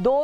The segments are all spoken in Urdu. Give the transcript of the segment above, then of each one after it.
2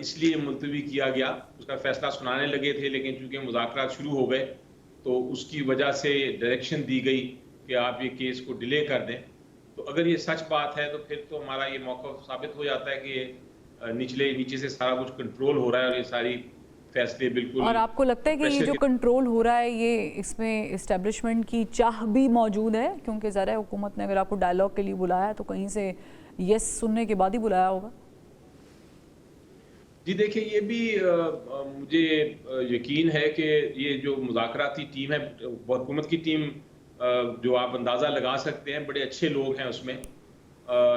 اس لیے ملتوی کیا گیا، اس کا فیصلہ سنانے لگے تھے، لیکن چونکہ مذاکرات شروع ہو گئے تو اس کی وجہ سے ڈائریکشن دی گئی کہ آپ یہ کیس کو ڈیلے کر دیں. تو اگر یہ سچ بات ہے تو پھر تو ہمارا یہ موقف ثابت ہو جاتا ہے کہ نیچے سے سارا کچھ کنٹرول ہو رہا ہے اور یہ ساری فیصلے بالکل. اور آپ کو لگتا ہے کہ یہ جو کنٹرول ہو رہا ہے یہ اس میں اسٹیبلشمنٹ کی چاہ بھی موجود ہے؟ کیونکہ ذرا حکومت نے اگر آپ کو ڈائلاگ کے لیے بلایا ہے تو کہیں سے یس سننے کے بعد ہی بلایا ہوگا. جی دیکھیں، یہ بھی مجھے یقین ہے کہ یہ جو مذاکراتی ٹیم ہے، حکومت کی ٹیم، جو آپ اندازہ لگا سکتے ہیں بڑے اچھے لوگ ہیں اس میں،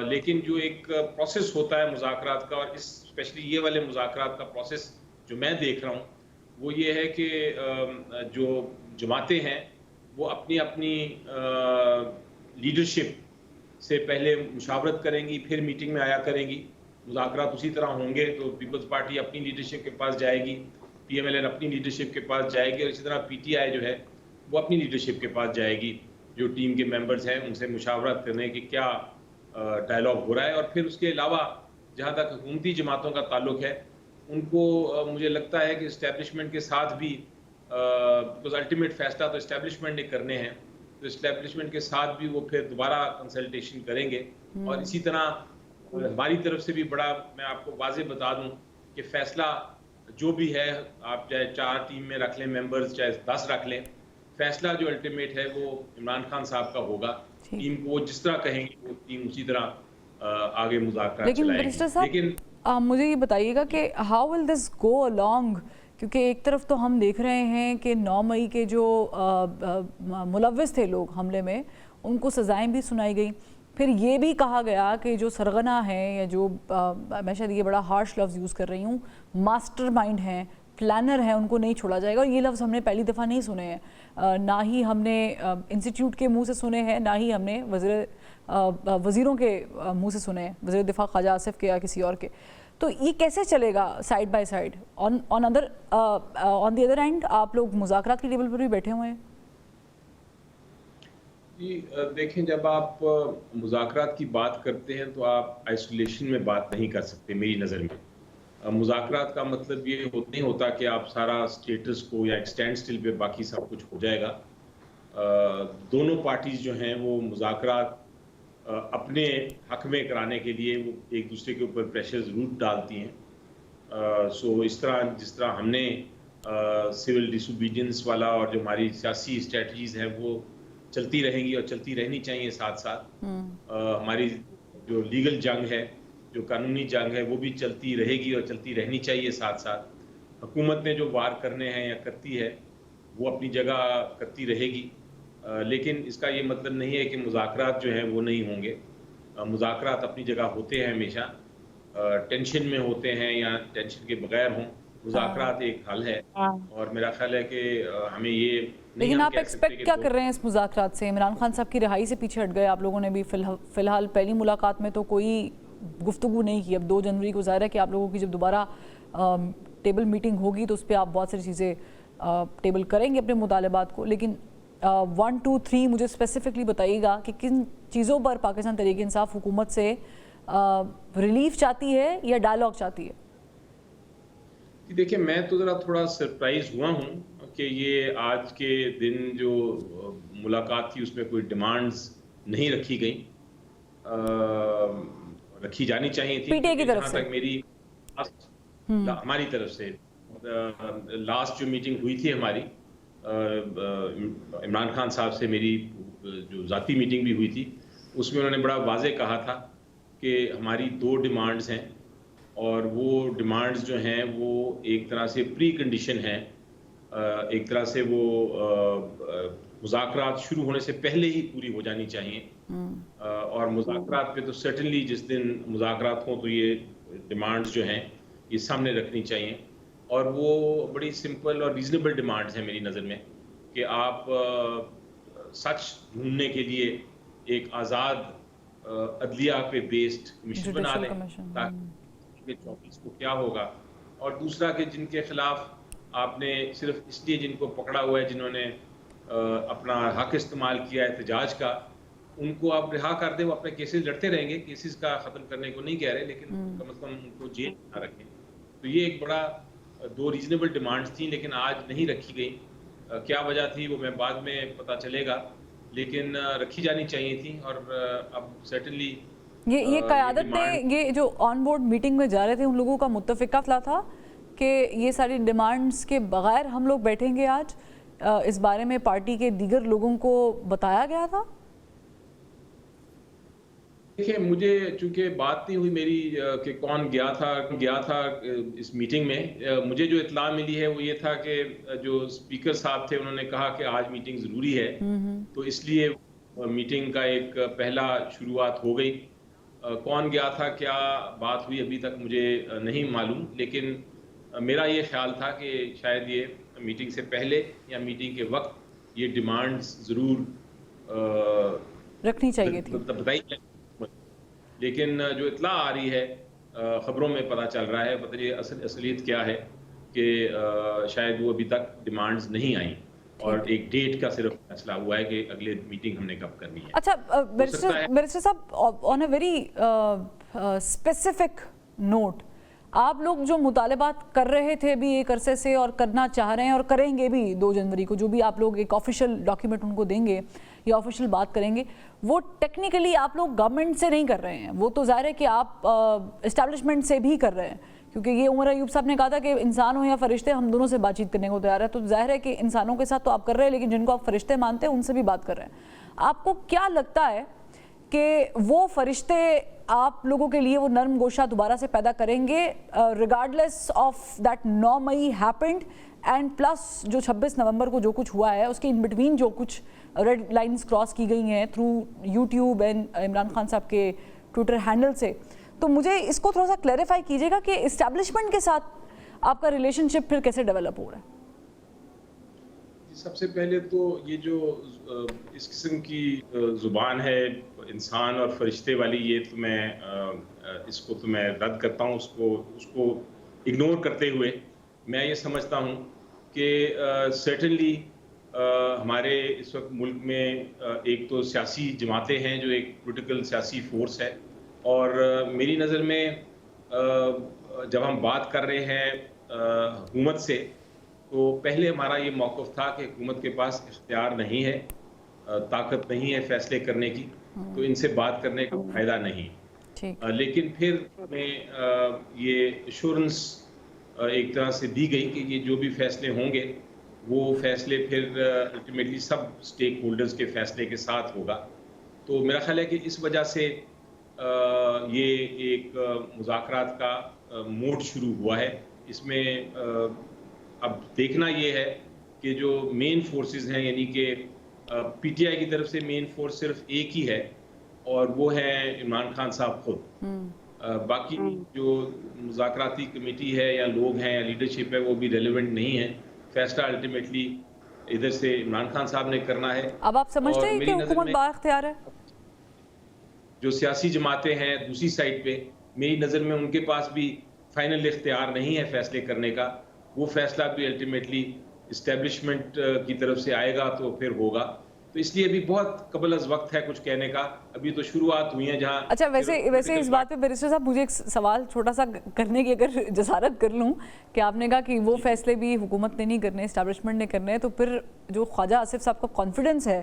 لیکن جو ایک پروسیس ہوتا ہے مذاکرات کا، اور اسپیشلی یہ والے مذاکرات کا پروسیس جو میں دیکھ رہا ہوں وہ یہ ہے کہ جو جماعتیں ہیں وہ اپنی اپنی لیڈرشپ سے پہلے مشاورت کریں گی، پھر میٹنگ میں آیا کریں گی. مذاکرات اسی طرح ہوں گے تو پیپلز پارٹی اپنی لیڈرشپ کے پاس جائے گی، پی ایم ایل این اپنی لیڈرشپ کے پاس جائے گی، اور اسی طرح پی ٹی آئی جو ہے وہ اپنی لیڈرشپ کے پاس جائے گی. جو ٹیم کے ممبرز ہیں ان سے مشاورت کرنے کہ کیا ڈائلاگ ہو رہا ہے. اور پھر اس کے علاوہ جہاں تک حکومتی جماعتوں کا تعلق ہے، ان کو مجھے لگتا ہے کہ اسٹیبلشمنٹ کے ساتھ بھی، بیکاز الٹیمیٹ فیصلہ تو اسٹیبلشمنٹ نے کرنے ہیں، تو اسٹیبلشمنٹ کے ساتھ بھی وہ پھر دوبارہ کنسلٹیشن کریں گے. اور اسی طرح ہماری طرف سے بھی بڑا، میں آپ کو واضح بتا دوں کہ فیصلہ جو بھی ہے، آپ چاہے 4 ٹیم میں رکھ لیں ممبرز، چاہے 10 رکھ لیں، فیصلہ جو الٹیمیٹ ہے وہ عمران خان صاحب کا ہوگا. ٹیم کو وہ جس طرح کہیں گے وہ ٹیم اسی طرح آگے مذاکرات چلائے گی. لیکن صاحب مجھے یہ بتائیے گا کہ how will this go along، کیونکہ ایک طرف تو ہم دیکھ رہے ہیں کہ 9 مئی کے جو ملوث تھے لوگ حملے میں ان کو سزائیں بھی سنائی گئیں، پھر یہ بھی کہا گیا کہ جو سرغنہ ہیں، یا جو میں شاید یہ بڑا ہارش لفظ یوز کر رہی ہوں، ماسٹر مائنڈ ہیں، پلانر ہیں، ان کو نہیں چھوڑا جائے گا. اور یہ لفظ ہم نے پہلی دفعہ نہیں سنے ہیں، نہ ہی ہم نے انسٹیٹیوٹ کے منہ سے سنے ہیں، نہ ہی ہم نے وزیروں کے منہ سے سنے ہیں، وزیر دفاع خواجہ آصف کے یا کسی اور کے. تو یہ کیسے چلے گا side by side? On the other end آپ لوگ مذاکرات کی ٹیبل پر بھی بیٹھے ہوئے ہیں. جی دیکھیں، جب آپ مذاکرات کی بات کرتے ہیں تو آپ آئسولیشن میں بات نہیں کر سکتے میری نظر میں. مذاکرات کا مطلب یہ نہیں ہوتا کہ آپ سارا سٹیٹس کو یا ایک سٹینڈ سٹل پہ باقی سب کچھ ہو جائے گا. دونوں پارٹیز جو ہیں وہ مذاکرات اپنے حق میں کرانے کے لیے وہ ایک دوسرے کے اوپر پریشر ضرور ڈالتی ہیں. سو اس طرح جس طرح ہم نے سول ڈس اوبیڈینس والا اور جو ہماری سیاسی اسٹریٹجیز ہیں وہ چلتی رہیں گی اور چلتی رہنی چاہیے. ساتھ ساتھ ہماری جو لیگل جنگ ہے، جو قانونی جنگ ہے، وہ بھی چلتی رہے گی اور چلتی رہنی چاہیے. ساتھ ساتھ حکومت نے جو وار کرنے ہیں یا کرتی ہے وہ اپنی جگہ کرتی رہے گی، لیکن اس کا یہ مطلب نہیں ہے کہ مذاکرات جو ہیں وہ نہیں ہوں گے. مذاکرات اپنی جگہ ہوتے ہیں، ہمیشہ ٹینشن میں ہوتے ہیں یا ٹینشن کے بغیر ہوں. مذاکرات ایک حل ہے، اور میرا خیال ہے کہ ہمیں یہ نہیں. لیکن آپ ایکسپیکٹ کیا کر رہے ہیں اس مذاکرات سے؟ عمران خان صاحب کی رہائی سے پیچھے ہٹ گئے آپ لوگوں نے بھی. فی الحال پہلی ملاقات میں تو کوئی گفتگو نہیں کی. اب 2 جنوری کو ظاہر ہے کہ آپ لوگوں کی جب دوبارہ ٹیبل میٹنگ ہوگی تو اس پہ آپ بہت ساری چیزیں ٹیبل کریں گے اپنے مطالبات کو. لیکن 1 2 3 مجھے اسپیسیفکلی بتائیے گا کہ کن چیزوں پر پاکستان تحریک انصاف حکومت سے ریلیف چاہتی ہے یا ڈائلاگ چاہتی ہے؟ دیکھیں، میں تو ذرا تھوڑا سرپرائز ہوا ہوں کہ یہ آج کے دن جو ملاقات تھی اس میں کوئی ڈیمانڈز نہیں رکھی گئیں. رکھی جانی چاہیے تھی. پی ٹی آئی کی طرف سے میری ہماری طرف سے لاسٹ جو میٹنگ ہوئی تھی ہماری، عمران خان صاحب سے میری جو ذاتی میٹنگ بھی ہوئی تھی، اس میں انہوں نے بڑا واضح کہا تھا کہ ہماری 2 ڈیمانڈز ہیں، اور وہ ڈیمانڈز جو ہیں وہ ایک طرح سے پری کنڈیشن ہیں. ایک طرح سے وہ مذاکرات شروع ہونے سے پہلے ہی پوری ہو جانی چاہیے. اور مذاکرات پہ تو سرٹنلی جس دن مذاکرات ہوں تو یہ ڈیمانڈز جو ہیں یہ سامنے رکھنی چاہیے. اور وہ بڑی سمپل اور ریزنیبل ڈیمانڈز ہیں میری نظر میں، کہ آپ سچ ڈھونڈنے کے لیے ایک آزاد عدلیہ پہ بیسڈ کمیشن بنا لیں تاکہ 24 کو کیا ہوگا. اور دوسرا کہ جن کے خلاف آپ نے صرف اس لیے جن کو پکڑا ہوا ہے، جنہوں نے اپنا حق استعمال کیا ہے احتجاج کا، ان کو آپ رہا کر دیں. وہ اپنے کیسز لڑتے رہیں گے، کیسز کا ختم کرنے کو نہیں کہہ رہے، لیکن کم از کم ان کو جیل نہ رکھیں. تو یہ ایک بڑا 2 ریزنیبل ڈیمانڈز تھیں لیکن آج نہیں رکھی گئی. کیا وجہ تھی وہ میں بعد میں پتہ چلے گا, لیکن رکھی جانی چاہیے تھیں. اور اب سرٹنلی یہ قیادت نے یہ جو آن بورڈ میٹنگ میں جا رہے تھے ان لوگوں کا متفقہ فیصلہ تھا کہ یہ ساری ڈیمانڈز کے بغیر ہم لوگ بیٹھیں گے آج, اس بارے میں پارٹی کے دیگر لوگوں کو بتایا گیا تھا؟ دیکھیں مجھے چونکہ بات نہیں ہوئی میری کہ کون گیا تھا اس میٹنگ میں, مجھے جو اطلاع ملی ہے وہ یہ تھا کہ جو اسپیکر صاحب تھے انہوں نے کہا کہ آج میٹنگ ضروری ہے, تو اس لیے میٹنگ کا ایک پہلا شروعات ہو گئی. کون گیا تھا, کیا بات ہوئی ابھی تک مجھے نہیں معلوم, لیکن میرا یہ خیال تھا کہ شاید یہ میٹنگ سے پہلے یا میٹنگ کے وقت یہ ڈیمانڈز ضرور رکھنی چاہیے تھی, بتائی جائیں. لیکن جو اطلاع آ رہی ہے خبروں میں پتہ چل رہا ہے, پتہ نہیں اصلیت کیا ہے کہ شاید وہ ابھی تک ڈیمانڈز نہیں آئیں اور ایک ڈیٹ کا صرف فیصلہ ہوا ہے کہ اگلے میٹنگ ہم نے کب کرنی ہے. اچھا بیرسٹر صاحب, آن اے ویری اسپیسیفک نوٹ, آپ لوگ جو مطالبات کر رہے تھے بھی ایک عرصے سے اور کرنا چاہ رہے ہیں اور کریں گے بھی 2 جنوری کو, جو بھی آپ لوگ ایک آفیشیل ڈاکیومنٹ ان کو دیں گے یا آفیشیل بات کریں گے, وہ ٹیکنیکلی آپ لوگ گورنمنٹ سے نہیں کر رہے ہیں, وہ تو ظاہر ہے کہ آپ اسٹیبلشمنٹ سے بھی کر رہے ہیں, کیونکہ یہ عمر ایوب صاحب نے کہا تھا کہ انسان ہو یا فرشتے ہم دونوں سے بات چیت کرنے کو تیار ہے, تو ظاہر ہے کہ انسانوں کے ساتھ تو آپ کر رہے ہیں لیکن جن کو آپ فرشتے مانتے ہیں ان سے بھی بات کر رہے ہیں. آپ کو کیا لگتا ہے کہ وہ فرشتے آپ لوگوں کے لیے وہ نرم گوشہ دوبارہ سے پیدا کریں گے regardless of that 9 May happened and plus جو 26 نومبر کو جو کچھ ہوا ہے اس کے ان بٹوین جو کچھ ریڈ لائنز کراس کی گئی ہیں through YouTube and Imran Khan صاحب کے ٹویٹر ہینڈل سے, تو مجھے اس کو تھوڑا سا کلیریفائی کیجیے گا کہ اسٹیبلشمنٹ کے ساتھ آپ کا ریلیشن شپ پھر کیسے ڈیولپ ہو رہا ہے؟ سب سے پہلے تو یہ جو اس قسم کی زبان ہے انسان اور فرشتے والی, یہ تو میں اس کو تو میں رد کرتا ہوں. اس کو اگنور کرتے ہوئے میں یہ سمجھتا ہوں کہ سرٹنلی ہمارے اس وقت ملک میں ایک تو سیاسی جماعتیں ہیں جو ایک پولیٹیکل سیاسی فورس ہے, اور میری نظر میں جب ہم بات کر رہے ہیں حکومت سے تو پہلے ہمارا یہ موقف تھا کہ حکومت کے پاس اختیار نہیں ہے, طاقت نہیں ہے فیصلے کرنے کی, تو ان سے بات کرنے کا فائدہ نہیں. لیکن پھر ہمیں یہ ایشورنس ایک طرح سے دی گئی کہ یہ جو بھی فیصلے ہوں گے وہ فیصلے پھر الٹیمیٹلی سب اسٹیک ہولڈرز کے فیصلے کے ساتھ ہوگا. تو میرا خیال ہے کہ اس وجہ سے یہ ایک مذاکرات کا موڈ شروع ہوا ہے. اس میں اب دیکھنا یہ ہے کہ جو مین فورسز ہیں, یعنی کہ پی ٹی آئی کی طرف سے مین فورس صرف ایک ہی ہے اور وہ ہے عمران خان صاحب خود. باقی جو مذاکراتی کمیٹی ہے یا لوگ ہیں یا لیڈرشپ ہے وہ بھی ریلیونٹ نہیں ہے. فیصلہ الٹیمیٹلی ادھر سے عمران خان صاحب نے کرنا ہے. اب آپ سمجھتے ہیں کہ حکومت بااختیار ہے؟ جو سیاسی جماعتیں ہیں دوسری سائڈ پہ, میری نظر میں ان کے پاس بھی فائنل اختیار نہیں ہے فیصلے کرنے کا. وہ فیصلہ بھی الٹیمیٹلی اسٹیبلشمنٹ کی طرف سے آئے گا تو پھر ہوگا. تو اس لیے ابھی بہت قبل از وقت ہے کچھ کہنے کا, ابھی تو شروعات ہوئی ہیں جہاں. اچھا ویسے اس بات پہ بیرسٹر صاحب مجھے ایک سوال چھوٹا سا کرنے کی اگر جسارت کر لوں کہ آپ نے کہا کہ وہ فیصلے بھی حکومت نے نہیں کرنے اسٹیبلشمنٹ نے کرنے, تو پھر جو خواجہ آصف صاحب کا کانفیڈنس ہے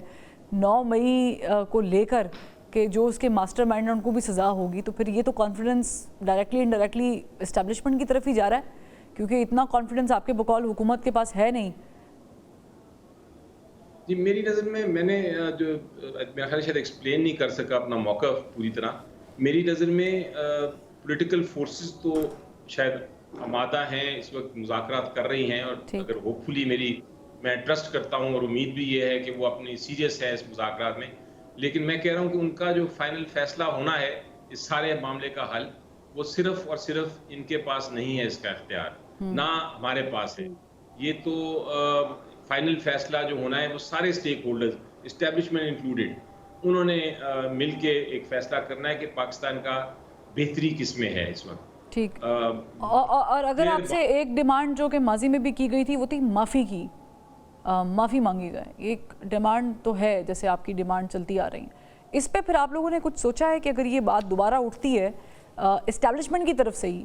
9 مئی کو لے کر کہ جو اس کے ماسٹر مائنڈ ہیں ان کو بھی سزا ہوگی, تو پھر یہ تو کانفیڈنس ڈائریکٹلی انڈائریکٹلی اسٹیبلشمنٹ کی طرف ہی جا رہا ہے, کیونکہ اتنا کانفیڈنس آپ کے بقول حکومت کے پاس ہے نہیں. جی میری نظر میں نے جو میرا خیال شاید ایکسپلین نہیں کر سکا اپنا موقف پوری طرح. میری نظر میں پولیٹیکل فورسز تو شاید آمادہ ہیں, اس وقت مذاکرات کر رہی ہیں, اور اگر ہوپ فلی میں ٹرسٹ کرتا ہوں اور امید بھی یہ ہے کہ وہ اپنی سیریس ہے اس مذاکرات میں. لیکن میں کہہ رہا ہوں کہ ان کا جو فائنل فیصلہ ہونا ہے اس سارے معاملے کا حل, وہ صرف اور صرف ان کے پاس نہیں ہے اس کا اختیار, نہ ہمارے پاس ہے. یہ تو فائنل فیصلہ جو ہونا ہے وہ سارے اسٹیک ہولڈرز اسٹیبلشمنٹ انکلوڈیڈ انہوں نے مل کے ایک فیصلہ کرنا ہے کہ پاکستان کا بہتری کس میں ہے اس وقت. ٹھیک, اور اگر آپ سے ایک ڈیمانڈ جو کہ ماضی میں بھی کی گئی تھی وہ تھی معافی کی, معافی مانگی جائے, ایک ڈیمانڈ تو ہے جیسے آپ کی ڈیمانڈ چلتی آ رہی ہیں, اس پہ پھر آپ لوگوں نے کچھ سوچا ہے کہ اگر یہ بات دوبارہ اٹھتی ہے اسٹیبلشمنٹ کی طرف سے ہی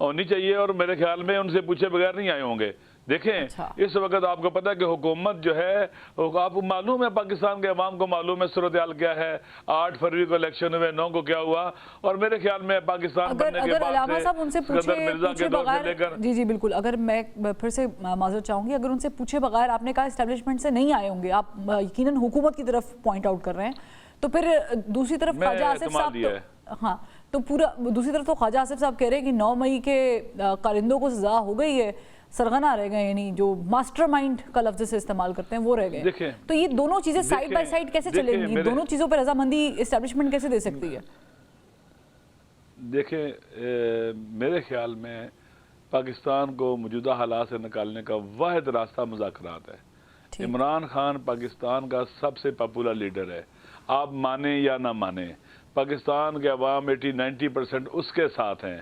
ہونی چاہیے اور میرے خیال میں ان سے پوچھے بغیر نہیں آئے ہوں گے. دیکھیں اس وقت آپ کو پتہ ہے کہ حکومت جو ہے آپ کو معلوم ہے, پاکستان کے عوام کو معلوم ہے صورتحال کیا ہے. 8 فروری کو الیکشن ہوئے, 9 کو کیا ہوا, اور میرے خیال میں پاکستان بننے کے بعد علامہ صاحب ان سے پوچھے بغیر, جی بالکل, اگر میں پھر سے معذرت چاہوں گی, اگر ان سے پوچھے بغیر آپ نے کہا اسٹیبلشمنٹ سے نہیں آئے ہوں گے, آپ یقیناً حکومت کی طرف پوائنٹ آؤٹ کر رہے ہیں, تو پھر دوسری طرف خواجہ آصف صاحب ہاں تو پورا دوسری طرف تو خواجہ آصف صاحب کہہ رہے ہیں کہ 9 مئی کے کارندوں کو سزا ہو گئی ہے, سرغنہ رہ گئے, یعنی جو ماسٹر مائنڈ کا لفظ سے استعمال کرتے ہیں وہ رہ گئے. تو یہ دونوں چیزیں سائیڈ بائی سائیڈ کیسے چلیں گی, دونوں چیزوں پر رضامندی اسٹیبلشمنٹ کیسے دے سکتی ہے؟ دیکھیں میرے خیال میں پاکستان کو موجودہ حالات سے نکالنے کا واحد راستہ مذاکرات ہے. عمران خان پاکستان کا سب سے پاپولر لیڈر ہے, آپ مانیں یا نہ مانیں, پاکستان کے عوام 80-90% اس کے ساتھ ہیں.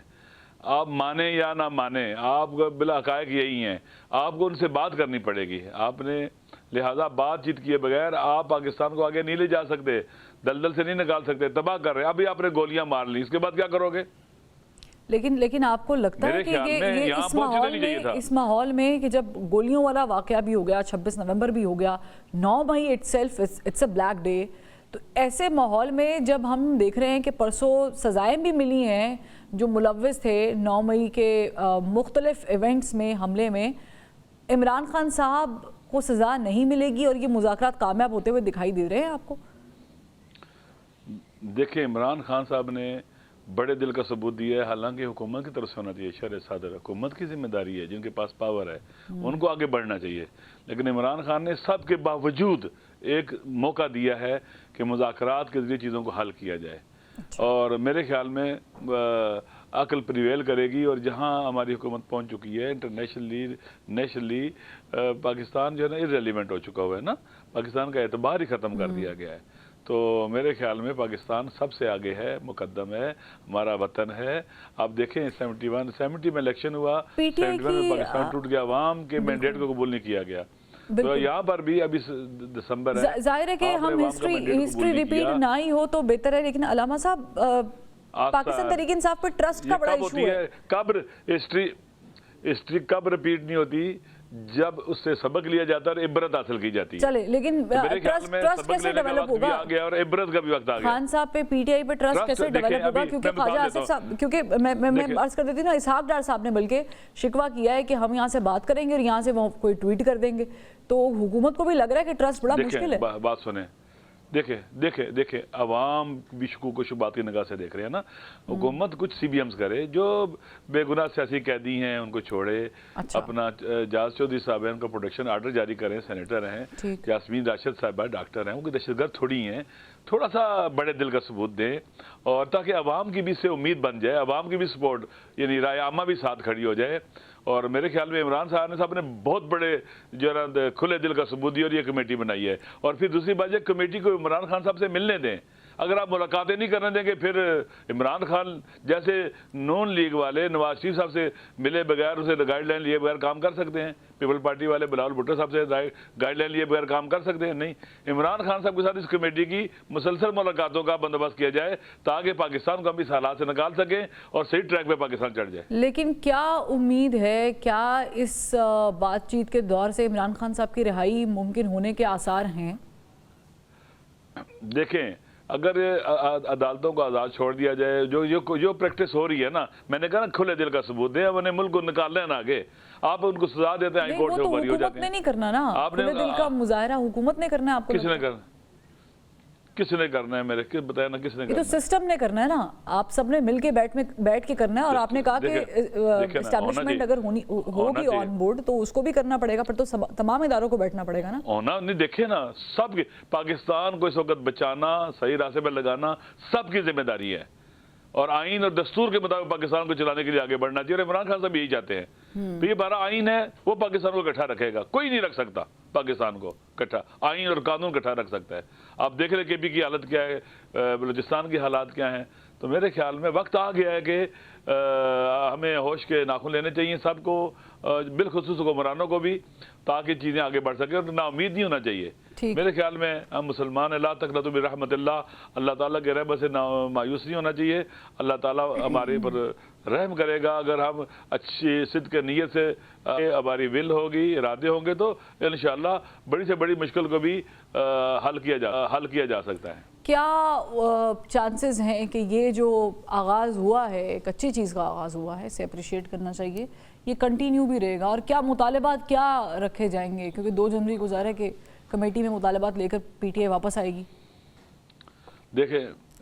آپ مانیں یا نہ مانیں, آپ بلا حقائق یہی ہیں, آپ کو ان سے بات کرنی پڑے گی. آپ نے لہٰذا بات چیت کیے بغیر آپ پاکستان کو آگے نہیں لے جا سکتے, دلدل سے نہیں نکال سکتے, تباہ کر رہے ہیں. ابھی آپ نے گولیاں مار لی, اس کے بعد کیا کرو گے؟ لیکن آپ کو لگتا ہے کہ یہ اس ماحول میں کہ جب گولیوں والا واقعہ بھی ہو گیا, 26 نومبر بھی ہو گیا, 9 مئی itself it's a black day, تو ایسے ماحول میں جب ہم دیکھ رہے ہیں کہ پرسوں سزائیں بھی ملی ہیں جو ملوث تھے 9 مئی کے مختلف ایونٹس میں, حملے میں, عمران خان صاحب کو سزا نہیں ملے گی اور یہ مذاکرات کامیاب ہوتے ہوئے دکھائی دے رہے ہیں آپ کو؟ دیکھیں عمران خان صاحب نے بڑے دل کا ثبوت دیا ہے, حالانکہ حکومت کی طرف سے ہونا چاہیے, شرع صادر حکومت کی ذمہ داری ہے, جن کے پاس پاور ہے ان کو آگے بڑھنا چاہیے. لیکن عمران خان نے سب کے باوجود ایک موقع دیا ہے کہ مذاکرات کے ذریعے چیزوں کو حل کیا جائے, اور میرے خیال میں عقل پریویل کرے گی. اور جہاں ہماری حکومت پہنچ چکی ہے نیشنلی پاکستان جو ہے نا ارریلیونٹ ہو چکا ہوا ہے نا, پاکستان کا اعتبار ہی ختم کر دیا گیا ہے. تو میرے خیال میں پاکستان سب سے آگے ہے, مقدم ہے, ہمارا وطن ہے. آپ دیکھیں 70 میں الیکشن ہوا, 71 میں پاکستان ٹوٹ گیا, عوام کے مینڈیٹ کو قبول نہیں کیا گیا. تو یہاں پر بھی ابھی دسمبر ہے, ظاہر ہے کہ ہم ہسٹری ریپیٹ نہ ہی ہو تو بہتر ہے. لیکن علامہ صاحب پاکستان تحریک انصاف پر ٹرسٹ کا بڑا ایشو ہے. کب ہسٹری کب ریپیٹ نہیں ہوتی؟ جب اس سے سبق لیا جاتا ہے اور عبرت حاصل کی جاتی ہے. چلے لیکن ٹرسٹ کیسے ڈیولپ ہوگا؟ آ گیا اور عبرت کا بھی وقت آ گیا. خان صاحب پہ پی ٹی آئی پہ ٹرسٹ کیسے ڈیولپ ہوگا؟ کیونکہ خواجہ آصف صاحب, کیونکہ میں عرض کر دیتی ہوں نا, اسحاق ڈار صاحب نے بلکہ شکوہ کیا ہے کہ ہم یہاں سے بات کریں گے اور یہاں سے وہ کوئی ٹویٹ کر دیں گے, تو حکومت کو بھی لگ رہا ہے کہ ٹرسٹ بڑا مشکل ہے. بات سنیں, دیکھیں عوام بھی شکوک و شبہات کی نگاہ سے دیکھ رہے ہیں نا. حکومت کچھ سی بی ایمز کرے, جو بے گناہ سیاسی قیدی ہیں ان کو چھوڑے, اپنا جاز چودھری صاحب ہیں ان کا پروٹیکشن آرڈر جاری کریں, سینیٹر ہیں, یاسمین راشد صاحبہ ڈاکٹر ہیں, ان کی دہشت گرد تھوڑی ہیں, تھوڑا سا بڑے دل کا ثبوت دیں, اور تاکہ عوام کی بھی اس سے امید بن جائے, عوام کی بھی سپورٹ یعنی رائے عامہ بھی ساتھ کھڑی ہو جائے. اور میرے خیال میں عمران صاحب نے بہت بڑے جو ہے نا کھلے دل کا ثبوت دیا اور یہ کمیٹی بنائی ہے. اور پھر دوسری بات, یہ کمیٹی کو عمران خان صاحب سے ملنے دیں. اگر آپ ملاقاتیں نہیں کرنے دیں گے, پھر عمران خان جیسے نون لیگ والے نواز شریف صاحب سے ملے بغیر, اسے گائیڈ لائن لیے بغیر کام کر سکتے ہیں. پیپل پارٹی والے بلاول بھٹو صاحب سے گائیڈ لائن لیے بغیر کام کر سکتے ہیں؟ نہیں. عمران خان صاحب کے ساتھ اس کمیٹی کی مسلسل ملاقاتوں کا بندوبست کیا جائے تاکہ پاکستان کو ہم اس حالات سے نکال سکیں اور صحیح ٹریک پہ پاکستان چڑھ جائے. لیکن کیا امید ہے, کیا اس بات چیت کے دور سے عمران خان صاحب کی رہائی ممکن ہونے کے آثار ہیں؟ دیکھیں اگر عدالتوں کو آزاد چھوڑ دیا جائے, جو پریکٹس ہو رہی ہے نا, میں نے کہا نا کھلے دل کا ثبوت دیں, انہیں ملک کو نکال لیں نا آگے. آپ ان کو سزا دیتے ہیں, ہائی کورٹ سے بری ہو جاتے ہیں. حکومت نے نہیں کرنا نا, کھلے دل کا مظاہرہ حکومت نے کرنا ہے. آپ کو کس نے کرنا ہے؟ میرے بتایا نا کس نے کرنا ہے؟ یہ تو سسٹم نے کرنا ہے نا, آپ سب نے مل کے بیٹھ کے کرنا ہے. اور آپ نے کہا کہ اسٹیبلشمنٹ اگر ہوگی آن بورڈ تو اس کو بھی کرنا پڑے گا, پھر تو تمام اداروں کو بیٹھنا پڑے گا نا. ہونا نہیں, دیکھیں نا سب پاکستان کو اس وقت بچانا, صحیح راستے پہ لگانا سب کی ذمہ داری ہے, اور آئین اور دستور کے مطابق پاکستان کو چلانے کے لیے آگے بڑھنا چاہیے. اور عمران خان صاحب یہی چاہتے ہیں. تو یہ ہمارا آئین ہے, وہ پاکستان کو اکٹھا رکھے گا, کوئی نہیں رکھ سکتا پاکستان کو اکٹھا. آئین اور قانون اکٹھا رکھ سکتا ہے. آپ دیکھ لیں کے پی کی حالت کیا ہے, بلوچستان کی حالات کیا ہیں. تو میرے خیال میں وقت آ گیا ہے کہ ہمیں ہوش کے ناخن لینے چاہیے سب کو, بالخصوص حکمرانوں کو بھی, تاکہ چیزیں آگے بڑھ سکیں. اور نا امید نہیں ہونا چاہیے. میرے خیال میں ہم مسلمان ہیں, لا تقنطوا من رحمت اللہ, اللہ تعالیٰ کے رحمت سے مایوس نہیں ہونا چاہیے. اللہ تعالیٰ ہمارے پر رحم کرے گا اگر ہم اچھی صدق نیت سے ہماری ول ہوگی، ارادے ہوں گے تو انشاءاللہ بڑی سے بڑی مشکل کو بھی حل کیا جا سکتا ہے۔ کیا چانسز ہیں کہ یہ جو آغاز ہوا ہے، ایک اچھی چیز کا آغاز ہوا ہے، اسے اپریشیٹ کرنا چاہیے، یہ کنٹینیو بھی رہے گا؟ اور کیا مطالبات کیا رکھے جائیں گے؟ کیونکہ 2 جنوری کو ظاہر ہے کہ کمیٹی میں مطالبات لے کر پی ٹی آئی واپس آئے گی۔ دیکھیں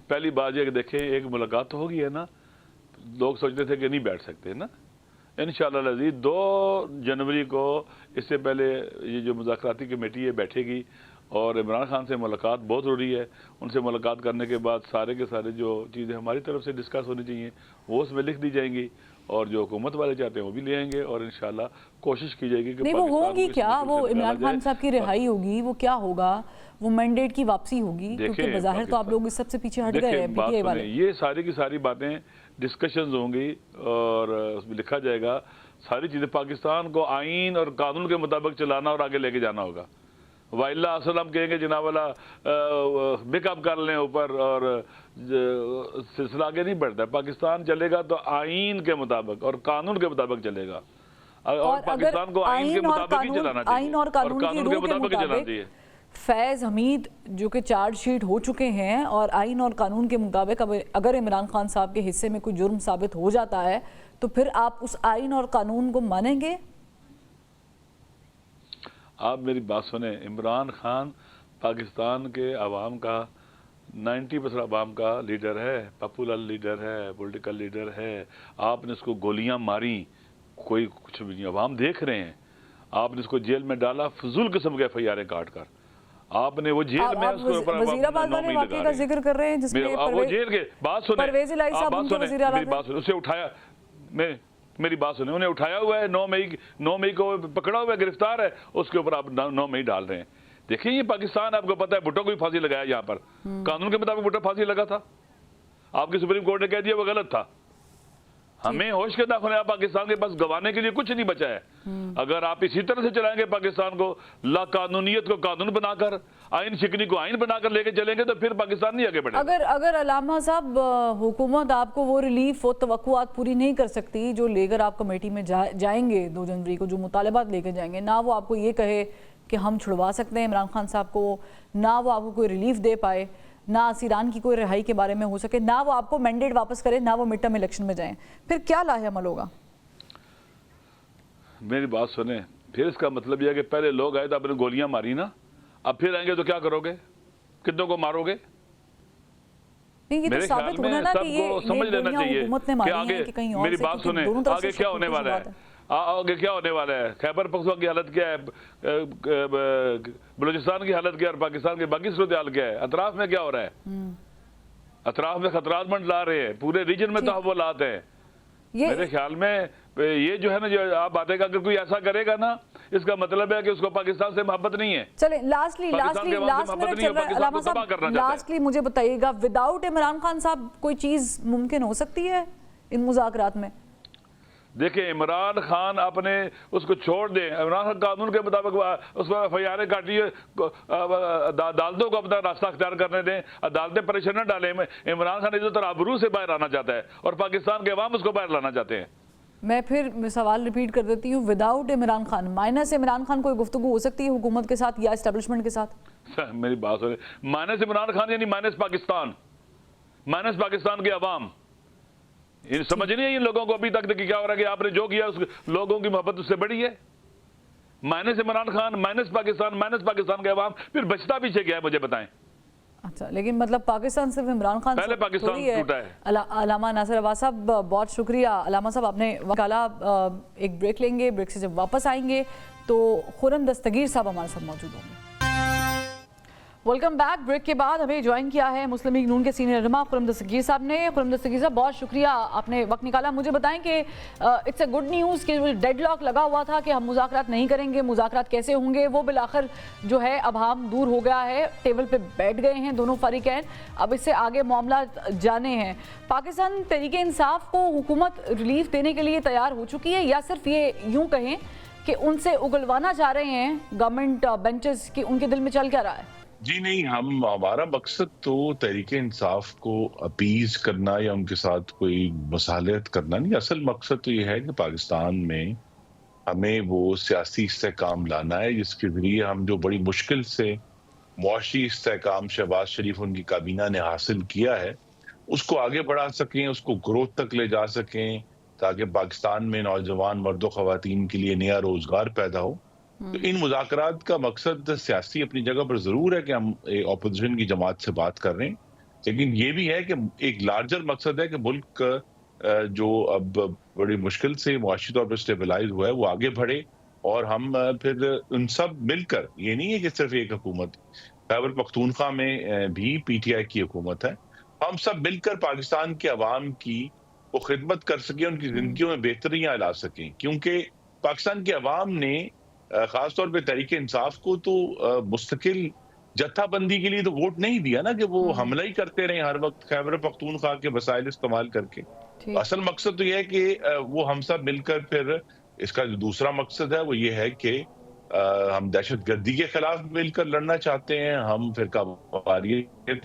پہلی بات یہ کہ دیکھیں ایک ملاقات تو ہوگی ہے نا، لوگ سوچتے تھے کہ نہیں بیٹھ سکتے نا، انشاءاللہ العزیز 2 جنوری کو اس سے پہلے یہ جو مذاکراتی کمیٹی ہے بیٹھے گی، اور عمران خان سے ملاقات بہت ضروری ہے۔ ان سے ملاقات کرنے کے بعد سارے کے سارے جو چیزیں ہماری طرف سے ڈسکس ہونی چاہیے وہ اس میں لکھ دی جائیں گی، اور جو حکومت والے چاہتے ہیں وہ بھی لے آئیں گے، اور انشاءاللہ کوشش کی جائے گی کہ نہیں وہ ہوگی کیا، وہ عمران خان صاحب کی رہائی ہوگی، وہ کیا ہوگا، وہ مینڈیٹ کی واپسی ہوگی، کیونکہ بظاہر تو آپ لوگ اس سب سے پیچھے ہٹ گئے ہیں پی ٹی آئی والے۔ یہ ساری کی ساری باتیں ڈسکشنز ہوں گی اور اس میں لکھا جائے گا ساری چیزیں۔ پاکستان کو آئین اور قانون کے مطابق چلانا اور آگے لے کے جانا ہوگا، وَإِلَّا اصل ہم کہیں گے جناب والا بیک اپ کر لیں اوپر اور سلسلہ آگے نہیں بڑھتا ہے۔ پاکستان چلے گا تو آئین کے مطابق اور قانون کے مطابق چلے گا، اور پاکستان کو آئین کے مطابق ہی چلانا چاہیے، آئین اور قانون کے مطابق چلانا چاہیے۔ فیض حمید جو کہ چارج شیٹ ہو چکے ہیں، اور آئین اور قانون کے مطابق اگر عمران خان صاحب کے حصے میں کوئی جرم ثابت ہو جاتا ہے تو پھر آپ اس آئین اور قانون کو مانیں گے؟ آپ میری بات سنیں، عمران خان پاکستان کے عوام کا 90% عوام کا لیڈر ہے، پاپولر لیڈر ہے، پولیٹیکل لیڈر ہے۔ آپ نے اس کو گولیاں ماری، کوئی کچھ بھی نہیں، عوام دیکھ رہے ہیں۔ آپ نے اس کو جیل میں ڈالا فضول قسم کے FIR کاٹ کر، آپ نے وہ جیل میں وزیر اعظم والے واقعے کا ذکر کر رہے ہیں جس میں وہ جیل کے بات سنیں، پرویز الہی صاحب ان کے وزیر اعلیٰ میری بات سنیں، اسے اٹھایا، میری بات سنیں، انہیں اٹھایا ہوا ہے، 9 مئی کو پکڑا ہوا ہے، گرفتار ہے، اس کے اوپر آپ 9 مئی ڈال رہے ہیں۔ دیکھیں یہ پاکستان، آپ کو پتہ ہے بھٹو کو بھی پھانسی لگایا یہاں پر، قانون کے مطابق بھٹو پھانسی لگا تھا، آپ کی سپریم کورٹ نے کہہ دیا وہ غلط تھا۔ ہمیں ہوش کے داخل ہے، پاکستان کے پاس گوانے کے لیے کچھ نہیں بچا ہے۔ اگر آپ اسی طرح سے چلائیں گے پاکستان کو، لا قانونیت کو قانون بنا کر، آئین شکنی کو آئین بنا کر لے کے چلیں گے تو پھر پاکستان نہیں آگے بڑھے گا۔ اگر علامہ صاحب حکومت آپ کو وہ ریلیف و توقعات پوری نہیں کر سکتی جو لے کر آپ کمیٹی میں جائیں گے 2 جنوری کو، جو مطالبات لے کے جائیں گے، نہ وہ آپ کو یہ کہے کہ ہم چھڑوا سکتے ہیں عمران خان صاحب کو، نہ وہ آپ کو کوئی ریلیف دے پائے، نہ اسیران کی کوئی رہائی کے بارے میں ہو سکے، نہ وہ آپ کو مینڈیٹ واپس کرے، نہ وہ مڈ ٹرم الیکشن میں جائیں، پھر کیا لاہ عمل ہوگا؟ میری بات سنیں، پھر اس کا مطلب یہ ہے کہ پہلے لوگ آئے تو آپ نے گولیاں ماری نا، اب پھر آئیں گے تو کیا کرو گے؟ کتنوں کو مارو گے؟ میرے خیال میں سب کو سمجھ لینا چاہیے کہ آگے، میری بات سنیں، آگے کیا ہونے والا ہے، آگے کیا ہونے والا ہے۔ خیبر پختونخوا کی حالت کیا ہے، بلوچستان کی حالت کیا ہے، اور پاکستان کے باقی صورتحال کیا ہے، اطراف میں کیا ہو رہا ہے، اطراف میں خطرات منڈلا رہے ہیں، پورے ریجن میں تحولات ہیں۔ میرے خیال میں یہ جو ہے نا، جو آپ باتیں کا اگر کوئی ایسا کرے گا نا، اس کا مطلب ہے کہ اس کو پاکستان سے محبت نہیں ہے۔ چلیں لاسٹلی مجھے بتائیے گا، وداؤٹ عمران خان صاحب کوئی چیز ممکن ہو سکتی ہے ان مذاکرات میں؟ دیکھیں عمران خان اپنے اس کو چھوڑ دیں، عمران خان قانون کے مطابق اس کو FIR کاٹیے، عدالتوں کو اپنا راستہ اختیار کرنے دیں، عدالتیں پریشان نہ ڈالیں۔ عمران خان عزت اور آبرو سے باہر آنا چاہتا ہے اور پاکستان کے عوام اس کو باہر لانا چاہتے ہیں۔ میں پھر سوال ریپیٹ کر دیتی ہوں، وداؤٹ عمران خان، مائنس عمران خان کوئی گفتگو ہو سکتی ہے حکومت کے ساتھ یا اسٹیبلشمنٹ کے ساتھ؟ میری بات سنیں، مائنس عمران خان یعنی مائنس پاکستان، مائنس پاکستان کے عوام۔ سمجھ نہیں ہے ان لوگوں کو ابھی تک کہ کیا ہو رہا ہے کہ آپ نے جو کیا اس لوگوں کی محبت اس سے بڑی ہے؟ مائنس عمران خان، مائنس پاکستان کے عوام، پھر بچتا پیچھے کیا ہے مجھے بتائیں؟ اچھا، لیکن مطلب پاکستان صرف عمران خان پہلے پاکستان ٹوٹا ہے۔ علامہ ناصر عباس صاحب بہت شکریہ۔ علامہ صاحب آپ نے نکالا، ایک بریک لیں گے، بریک سے جب واپس آئیں گے تو خرم دستگیر صاحب ہمارے ساتھ موجود ہوں گے۔ Welcome back. بریک کے بعد ہمیں جوائن کیا ہے مسلم لیگ نون کے سینئر رہنما خرم دستگیر صاحب نے۔ خرم دستگیر صاحب بہت شکریہ، آپ نے وقت نکالا۔ مجھے بتائیں کہ اٹس اے گڈ نیوز کہ ڈیڈ لاک لگا ہوا تھا کہ ہم مذاکرات نہیں کریں گے، مذاکرات کیسے ہوں گے، وہ بالآخر جو ہے ابہام دور ہو گیا ہے، ٹیبل پہ بیٹھ گئے ہیں دونوں فریقین، اب اس سے آگے معاملات جانے ہیں۔ پاکستان تحریک انصاف کو حکومت ریلیف دینے کے لیے تیار ہو چکی ہے، یا صرف یہ یوں کہیں کہ ان سے اگلوانا چاہ رہے ہیں گورنمنٹ بینچز، کہ ان کے دل میں چل کیا رہا ہے؟ جی نہیں، ہمارا مقصد تو تحریک انصاف کو اپیز کرنا یا ان کے ساتھ کوئی مصالحت کرنا نہیں. اصل مقصد تو یہ ہے کہ پاکستان میں ہمیں وہ سیاسی استحکام لانا ہے جس کے ذریعے ہم جو بڑی مشکل سے معاشی استحکام شہباز شریف ان کی کابینہ نے حاصل کیا ہے اس کو آگے بڑھا سکیں، اس کو گروتھ تک لے جا سکیں، تاکہ پاکستان میں نوجوان مرد و خواتین کے لیے نیا روزگار پیدا ہو. تو ان مذاکرات کا مقصد سیاسی اپنی جگہ پر ضرور ہے کہ ہم اپوزیشن کی جماعت سے بات کر رہے ہیں، لیکن یہ بھی ہے کہ ایک لارجر مقصد ہے کہ ملک جو اب بڑی مشکل سے معاشی طور پر اسٹیبلائز ہوا ہے وہ آگے بڑھے، اور ہم پھر ان سب مل کر، یہ نہیں ہے کہ صرف ایک حکومت، خیبر پختونخوا میں بھی پی ٹی آئی کی حکومت ہے، ہم سب مل کر پاکستان کے عوام کی وہ خدمت کر سکیں، ان کی زندگیوں میں بہتریاں لا سکیں. کیونکہ پاکستان کے عوام نے خاص طور پہ تحریک انصاف کو تو مستقل جتھا بندی کے لیے تو ووٹ نہیں دیا نا کہ وہ حملہ ہی کرتے رہے ہر وقت خیبر پختونخوا کے وسائل استعمال کر کے. اصل مقصد تو یہ ہے کہ وہ ہم سب مل کر، پھر اس کا جو دوسرا مقصد ہے وہ یہ ہے کہ ہم دہشت گردی کے خلاف مل کر لڑنا چاہتے ہیں، ہم فرقہ واریت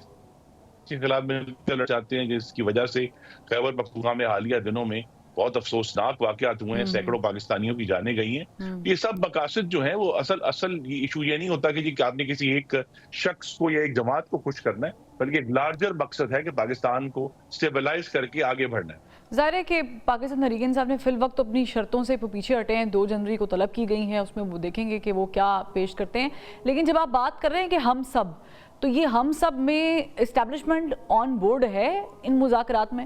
کے خلاف مل کر لڑنا چاہتے ہیں، جس کی وجہ سے خیبر پختونخوا میں حالیہ دنوں میں بہت افسوسناک واقعات ہوئے ہیں، سینکڑوں پاکستانیوں کی جانیں گئی ہیں. یہ سب مقاصد جو ہیں وہ اصل ایشو یہ نہیں ہوتا کہ آپ نے کسی ایک شخص کو یا ایک جماعت کو خوش کرنا ہے، بلکہ ایک لارجر مقصد ہے کہ پاکستان کو سٹیبلائز کر کے آگے بڑھنا ہے. ظاہر ہے کہ پاکستان تحریک انصاف نے فی الوقت اپنی شرطوں سے پیچھے ہٹے ہیں. 2 جنوری کو طلب کی گئی ہیں، اس میں وہ دیکھیں گے کہ وہ کیا پیش کرتے ہیں. لیکن جب آپ بات کر رہے ہیں کہ ہم سب، تو یہ ہم سب میں اسٹیبلشمنٹ آن بورڈ ہے ان مذاکرات میں؟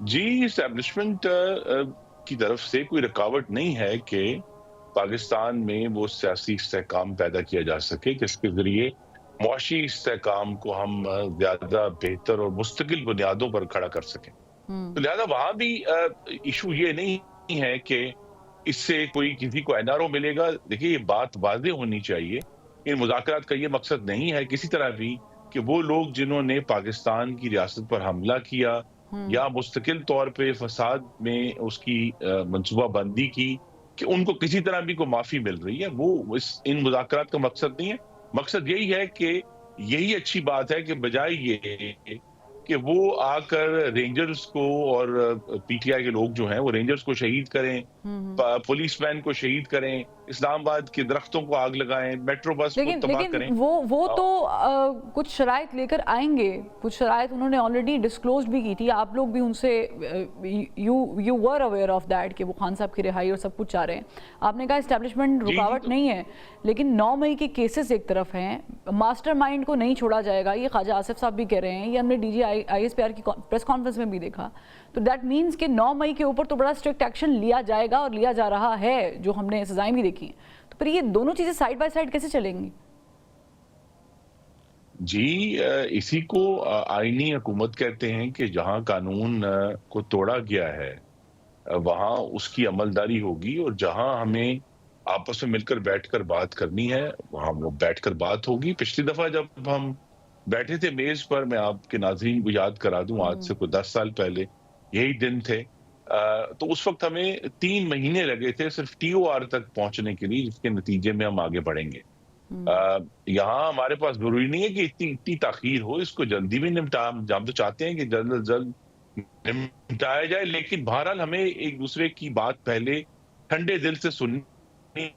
جی، اسٹیبلشمنٹ کی طرف سے کوئی رکاوٹ نہیں ہے کہ پاکستان میں وہ سیاسی استحکام پیدا کیا جا سکے جس کے ذریعے معاشی استحکام کو ہم زیادہ بہتر اور مستقل بنیادوں پر کھڑا کر سکیں. تو لہذا وہاں بھی ایشو یہ نہیں ہے کہ اس سے کوئی کسی کو این آر او ملے گا. دیکھیے، یہ بات واضح ہونی چاہیے، ان مذاکرات کا یہ مقصد نہیں ہے کسی طرح بھی کہ وہ لوگ جنہوں نے پاکستان کی ریاست پر حملہ کیا یا مستقل طور پہ فساد میں اس کی منصوبہ بندی کی، کہ ان کو کسی طرح بھی کوئی معافی مل رہی ہے. وہ ان مذاکرات کا مقصد نہیں ہے. مقصد یہی ہے کہ یہی اچھی بات ہے کہ بجائے یہ کہ وہ آ کر رینجرز کو اور پی ٹی آئی کے لوگ جو ہیں وہ رینجرز کو شہید کریں، پولیس مین کو شہید کریں، اسلام آباد کے درختوں کو آگ لگائیں، میٹرو بس کو تباہ کریں. وہ تو کچھ شرائط لے کر آئیں گے، کچھ شرائط انہوں نے آلریڈی ڈسکلوز بھی کی تھی. آپ لوگ بھی ان سے you were aware of that کہ وہ خان صاحب کی رہائی اور سب کچھ چاہ رہے ہیں. آپ نے کہا اسٹیبلشمنٹ رکاوٹ نہیں ہے، لیکن 9 مئی کے کیسز ایک طرف ہیں، ماسٹر مائنڈ کو نہیں چھوڑا جائے گا، یہ خواجہ آصف صاحب بھی کہہ رہے ہیں، یہ ہم نے D G I S P R کی پریس کانفرنس میں بھی دیکھا. تو دیٹ مینز کہ 9 مئی کے اوپر تو بڑا اسٹرکٹ ایکشن لیا جائے گا اور لیا جا رہا ہے، جو ہم نے سزائیں بھی دیکھی ہیں. تو پھر یہ دونوں چیزیں سائیڈ بائی سائیڈ کیسے چلیں گی؟ جی، اسی کو آئینی حکومت کہتے ہیں کہ جہاں قانون کو توڑا گیا ہے وہاں اس کی عملداری ہوگی، اور جہاں ہمیں آپس میں مل کر بیٹھ کر بات کرنی ہے وہاں وہ بیٹھ کر بات ہوگی. پچھلی دفعہ جب ہم بیٹھے تھے میز پر، میں آپ کے ناظرین کو یاد کرا دوں، آج سے کوئی 10 سال پہلے یہی دن تھے، تو اس وقت ہمیں 3 مہینے لگے تھے صرف ٹی او آر تک پہنچنے کے لیے، جس کے نتیجے میں ہم آگے بڑھیں گے. یہاں ہمارے پاس ضروری نہیں ہے کہ اتنی تاخیر ہو، اس کو جلدی بھی نمٹا، ہم تو چاہتے ہیں کہ جلد از جلد نمٹایا جائے، لیکن بہرحال ہمیں ایک دوسرے کی بات پہلے ٹھنڈے دل سے سننی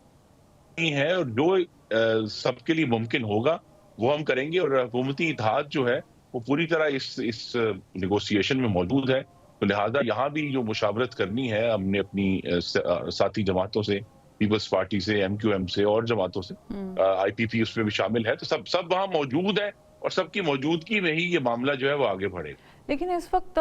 ہے، اور جو سب کے لیے ممکن ہوگا وہ ہم کریں گے. اور حکومتی اتحاد جو ہے وہ پوری طرح اس نیگوسیشن میں موجود ہے. تو لہٰذا یہاں بھی جو مشاورت کرنی ہے ہم نے اپنی ساتھی جماعتوں سے، پیپلز پارٹی سے، ایم کیو ایم سے اور جماعتوں سے، آئی پی پی اس میں بھی شامل ہے، تو سب وہاں موجود ہے، اور سب کی موجودگی میں ہی یہ معاملہ جو ہے وہ آگے بڑھے. لیکن اس وقت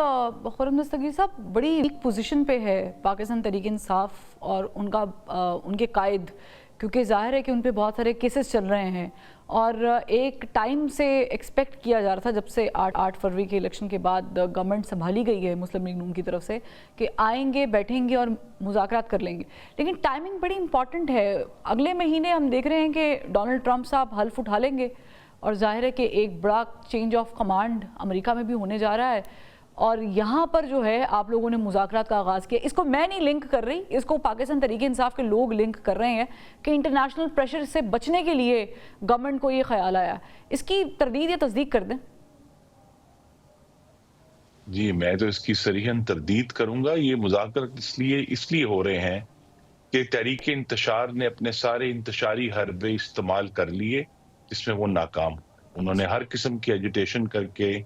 خرم دستگیر صاحب بڑی ویک پوزیشن پہ ہے پاکستان تحریک انصاف اور ان کے قائد، کیونکہ ظاہر ہے کہ ان پہ بہت سارے کیسز چل رہے ہیں، اور ایک ٹائم سے ایکسپیکٹ کیا جا رہا تھا جب سے 8 فروری کے الیکشن کے بعد گورنمنٹ سنبھالی گئی ہے مسلم لیگ نون کی طرف سے، کہ آئیں گے، بیٹھیں گے اور مذاکرات کر لیں گے. لیکن ٹائمنگ بڑی امپورٹنٹ ہے. اگلے مہینے ہم دیکھ رہے ہیں کہ ڈونلڈ ٹرمپ صاحب حلف اٹھا لیں گے، اور ظاہر ہے کہ ایک بڑا چینج آف کمانڈ امریکہ میں بھی ہونے جا رہا ہے، اور یہاں پر جو ہے آپ لوگوں نے مذاکرات کا آغاز کیا. اس کو میں نہیں لنک کر رہی, اس کو پاکستان تحریک انصاف کے لوگ لنک کر رہے ہیں کہ انٹرنیشنل پریشر سے بچنے کے لیے گورنمنٹ کو یہ خیال آیا. اس کی تردید یا تصدیق کر دیں. جی میں تو اس کی صریحاً تردید کروں گا. یہ مذاکرات اس لیے ہو رہے ہیں کہ تحریک انتشار نے اپنے سارے انتشاری حربے استعمال کر لیے جس میں وہ ناکام. انہوں نے ہر قسم کی ایجیٹیشن کر کے,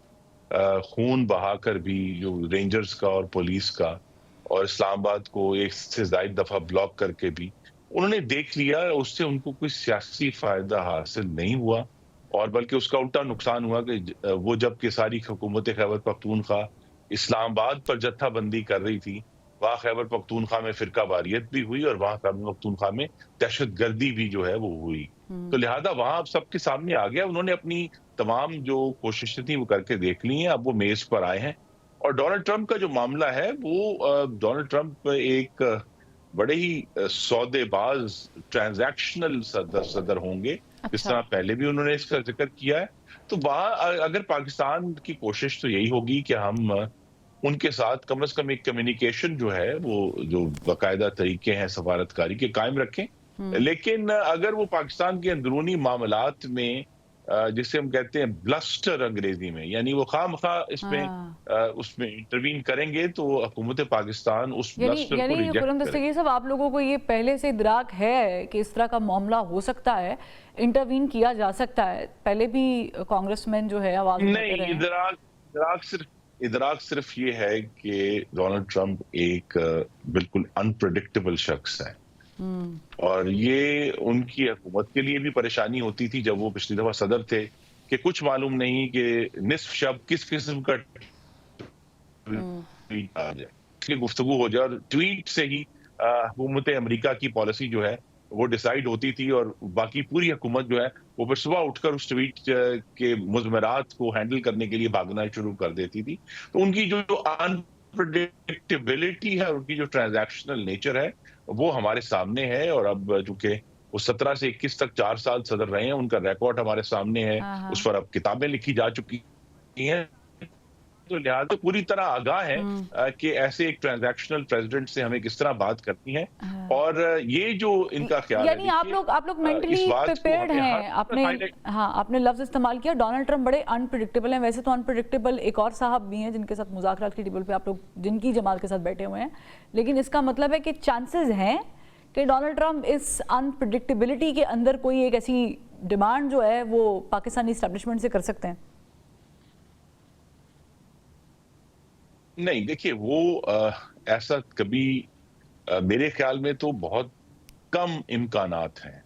خون بہا کر بھی, جو رینجرز کا اور پولیس کا, اور اسلام آباد کو ایک سے زائد دفعہ بلاک کر کے بھی انہوں نے دیکھ لیا. اس سے ان کو کوئی سیاسی فائدہ حاصل نہیں ہوا, اور بلکہ اس کا الٹا نقصان ہوا کہ وہ جب کہ ساری حکومت خیبر پختونخوا اسلام آباد پر جتھا بندی کر رہی تھی, وہاں خیبر پختونخوا میں فرقہ واریت بھی ہوئی اور وہاں خیبر پختونخوا میں دہشت گردی بھی جو ہے وہ ہوئی. تو لہذا وہاں اب سب کے سامنے آ گیا. انہوں نے اپنی تمام جو کوششیں تھیں وہ کر کے دیکھ لی ہیں, اب وہ میز پر آئے ہیں. اور ڈونلڈ ٹرمپ کا جو معاملہ ہے وہ ڈونلڈ ٹرمپ ایک بڑے ہی سودے باز ٹرانزیکشنل صدر ہوں گے, جس طرح پہلے بھی انہوں نے اس کا ذکر کیا ہے. تو وہاں اگر پاکستان کی کوشش تو یہی ہوگی کہ ہم ان کے ساتھ کم از کم ایک کمیونیکیشن جو ہے وہ جو باقاعدہ طریقے ہیں سفارتکاری کے قائم رکھیں. لیکن اگر وہ پاکستان کے اندرونی معاملات میں جسے ہم کہتے ہیں بلسٹر انگریزی میں, یعنی وہ خواہ مخواہ اس میں انٹروین کریں گے, تو حکومت پاکستان اس بلسٹر کو ریجیکٹ خرم دستگیر صاحب, آپ لوگوں کو یہ پہلے سے ادراک ہے کہ اس طرح کا معاملہ ہو سکتا ہے, انٹروین کیا جا سکتا ہے؟ پہلے بھی کانگریس مین جو ہے آواز اٹھاتے رہے ہیں. نہیں, ادراک صرف یہ ہے کہ ڈونلڈ ٹرمپ ایک بالکل انپریڈکٹیبل شخص ہے, اور یہ ان کی حکومت کے لیے بھی پریشانی ہوتی تھی جب وہ پچھلی دفعہ صدر تھے کہ کچھ معلوم نہیں کہ نصف شب کس قسم کا ٹویٹ آ جائے, کہ گفتگو ہو جائے, اور ٹویٹ سے ہی حکومت امریکہ کی پالیسی جو ہے وہ ڈیسائیڈ ہوتی تھی, اور باقی پوری حکومت جو ہے وہ پھر صبح اٹھ کر اس ٹویٹ کے مضمرات کو ہینڈل کرنے کے لیے بھاگنا شروع کر دیتی تھی. تو ان کی جو انپریڈکٹیبلٹی ہے, ان کی جو ٹرانزیکشنل نیچر ہے, وہ ہمارے سامنے ہے. اور اب چونکہ وہ 17 سے 21 تک 4 سال صدر رہے ہیں, ان کا ریکارڈ ہمارے سامنے ہے, اس پر اب کتابیں لکھی جا چکی ہیں. تو لہٰذا پوری طرح آگاہ ہے کہ ایسے ایک ٹرانزیکشنل پریزیڈنٹ سے ہمیں کس طرح بات کرنی ہے. اور یہ جو ان کا خیال ہے, یعنی آپ لوگ مینٹلی پریپیئرڈ ہیں. آپ نے لفظ استعمال کیا ڈونلڈ ٹرمپ بڑے انپریڈکٹیبل ہیں. ویسے تو انپریڈکٹیبل ایک اور صاحب بھی ہیں جن کے ساتھ مذاکرات کی ٹیبل پہ آپ لوگ جن کی جماعت کے ساتھ بیٹھے ہوئے ہیں, لیکن اس کا مطلب ہے کہ چانسز ہیں کہ ڈونلڈ ٹرمپ اس انپریڈکٹیبلٹی کے اندر کوئی ایک ایسی ڈیمانڈ جو ہے وہ پاکستانی اسٹیبلشمنٹ سے کر سکتے ہیں. نہیں, دیکھیے وہ ایسا کبھی میرے خیال میں تو بہت کم امکانات ہیں,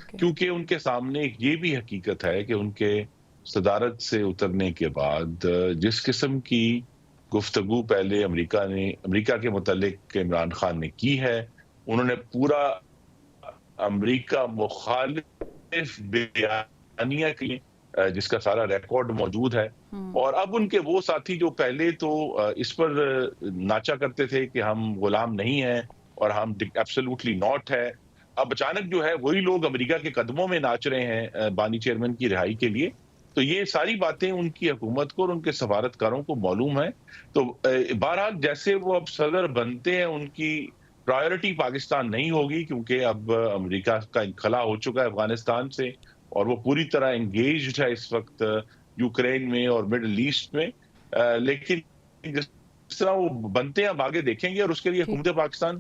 کیونکہ ان کے سامنے یہ بھی حقیقت ہے کہ ان کے صدارت سے اترنے کے بعد جس قسم کی گفتگو پہلے امریکہ کے متعلق عمران خان نے کی ہے, انہوں نے پورا امریکہ مخالف بیانیہ کی جس کا سارا ریکارڈ موجود ہے. اور اب ان کے وہ ساتھی جو پہلے تو اس پر ناچا کرتے تھے کہ ہم غلام نہیں ہیں اور ہم ایبسولوٹلی ناٹ ہے, اب اچانک جو ہے وہی لوگ امریکہ کے قدموں میں ناچ رہے ہیں بانی چیئرمین کی رہائی کے لیے. تو یہ ساری باتیں ان کی حکومت کو اور ان کے سفارتکاروں کو معلوم ہے. تو بہرحال جیسے وہ اب صدر بنتے ہیں, ان کی پرائیورٹی پاکستان نہیں ہوگی, کیونکہ اب امریکہ کا انخلا ہو چکا ہے افغانستان سے, اور وہ پوری طرح انگیجڈ ہے اس وقت یوکرین میں اور مڈل ایسٹ میں. لیکن جس طرح وہ بنتے ہیں اب آگے دیکھیں گے, اور اس کے لیے حکومت پاکستان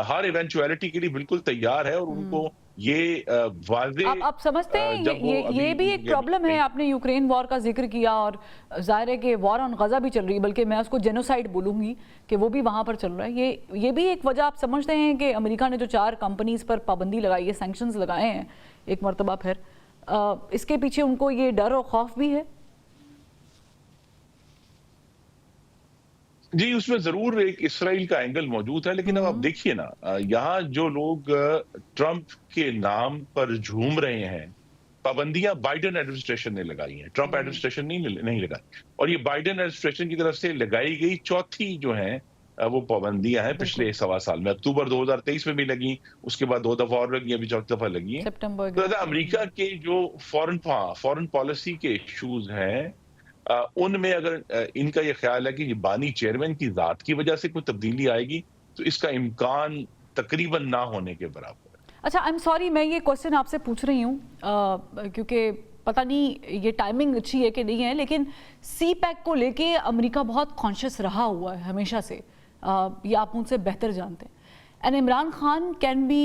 ہر ایونچویلٹی کے لیے بالکل تیار ہے, اور ان کو یہ واضح آپ سمجھتے ہیں یہ بھی ایک پرابلم ہے. آپ نے یوکرین وار کا ذکر کیا, اور ظاہر ہے کہ وار آن غزہ بھی چل رہی ہے, بلکہ میں اس کو جینوسائیڈ بولوں گی کہ وہ بھی وہاں پر چل رہا ہے. یہ بھی ایک وجہ آپ سمجھتے ہیں کہ امریکہ نے جو 4 کمپنیز پر پابندی لگائی ہے, سینکشنز لگائے ہیں ایک مرتبہ پھر, اس کے پیچھے ان کو یہ ڈر اور خوف بھی ہے؟ جی, اس میں ضرور ایک اسرائیل کا اینگل موجود ہے. لیکن اب آپ دیکھیے نا, یہاں جو لوگ ٹرمپ کے نام پر جھوم رہے ہیں, پابندیاں بائیڈن ایڈمنسٹریشن نے لگائی ہیں, ٹرمپ ایڈمنسٹریشن نہیں لگائی. اور یہ بائیڈن ایڈمنسٹریشن کی طرف سے لگائی گئی چوتھی جو ہیں وہ پابندیاں ہیں پچھلے 1.25 سال میں. اکتوبر 2023 میں بھی لگی, اس کے بعد 2 دفعہ اور لگی, ابھی 4 دفعہ لگی ہیں. تو امریکہ کے جو فورن پالیسی کے ایشوز ہیں ان میں اگر ان کا یہ خیال ہے کہ یہ بانی چیئرمین کی ذات کی وجہ سے کوئی تبدیلی آئے گی تو اس کا امکان تقریباً نہ ہونے کے برابر ہے۔ اچھا آئی ایم سوری، میں یہ کوشچن آپ سے پوچھ رہی ہوں کیونکہ پتہ نہیں یہ ٹائمنگ اچھی ہے کہ نہیں ہے، لیکن سی پیک کو لے کے امریکہ بہت کانشیس رہا ہوا ہے ہمیشہ سے، یہ آپ مجھ سے بہتر جانتے ہیں۔ And Imran Khan can be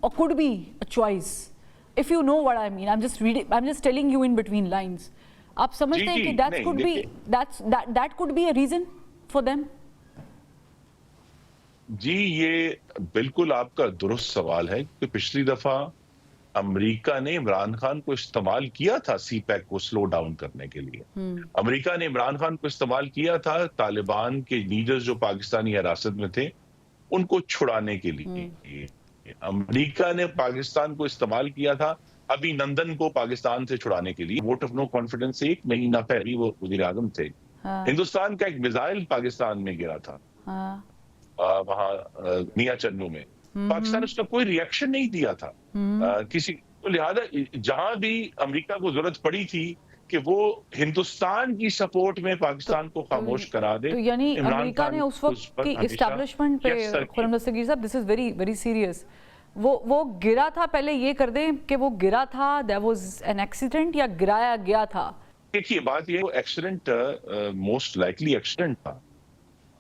or could be a choice if you know what I mean. I'm just telling you in between lines. آپ سمجھتے ہیں کہ that could be a reason for them? جی یہ بالکل آپ کا درست سوال ہے کہ پچھلی دفعہ امریکہ نے عمران خان کو استعمال کیا تھا سی پیک کو سلو ڈاؤن کرنے کے لیے۔ امریکہ نے عمران خان کو استعمال کیا تھا طالبان کے لیڈرز جو پاکستانی حراست میں تھے ان کو چھڑانے کے لیے۔ امریکہ نے پاکستان کو استعمال کیا تھا ابھی نندن کو پاکستان سے چھڑانے کے لیے۔ ووٹ آف نو کانفیڈنس سے 1 مہینہ پہلے وہ وزیر اعظم تھے۔ ہندوستان کا ایک میزائل پاکستان میں گرا تھا وہاں میاں چنو میں، پاکستان اس کا کوئی ریئیکشن نہیں دیا تھا کسی کو۔ لہذا جہاں بھی امریکہ کو ضرورت پڑی تھی کہ وہ ہندوستان کی سپورٹ میں پاکستان کو خاموش کرا دے، تو یعنی امریکہ نے اس وقت کی اسٹیبلشمنٹ پہ خرم دستگیر صاحب دس از ویری ویری سیریس، وہ گرا تھا، پہلے یہ کر دیں کہ وہ گرا تھا there was an accident یا گرایا گیا تھا؟ دیکھیے بات یہ ایکسیڈنٹ موسٹ لائکلی ایکسیڈنٹ تھا،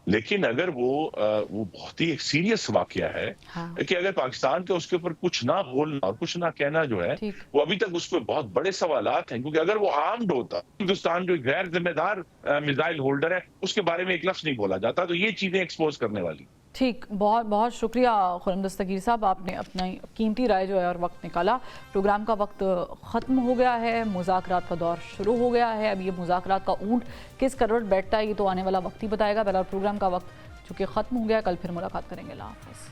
لیکن اگر وہ بہت ہی ایک سیریس واقعہ ہے کہ اگر پاکستان کے اس کے اوپر کچھ نہ بولنا اور کچھ نہ کہنا جو ہے وہ ابھی تک اس پہ بہت بڑے سوالات ہیں، کیونکہ اگر وہ آرمڈ ہوتا، ہندوستان جو غیر ذمہ دار میزائل ہولڈر ہے اس کے بارے میں ایک لفظ نہیں بولا جاتا، تو یہ چیزیں ایکسپوز کرنے والی۔ ٹھیک، بہت بہت شکریہ خرم دستگیر صاحب، آپ نے اپنا قیمتی رائے جو ہے اور وقت نکالا۔ پروگرام کا وقت ختم ہو گیا ہے، مذاکرات کا دور شروع ہو گیا ہے، اب یہ مذاکرات کا اونٹ کس کروٹ بیٹھتا ہے یہ تو آنے والا وقت ہی بتائے گا۔ بہرحال پروگرام کا وقت چونکہ ختم ہو گیا، کل پھر ملاقات کریں گے۔ اللہ حافظ۔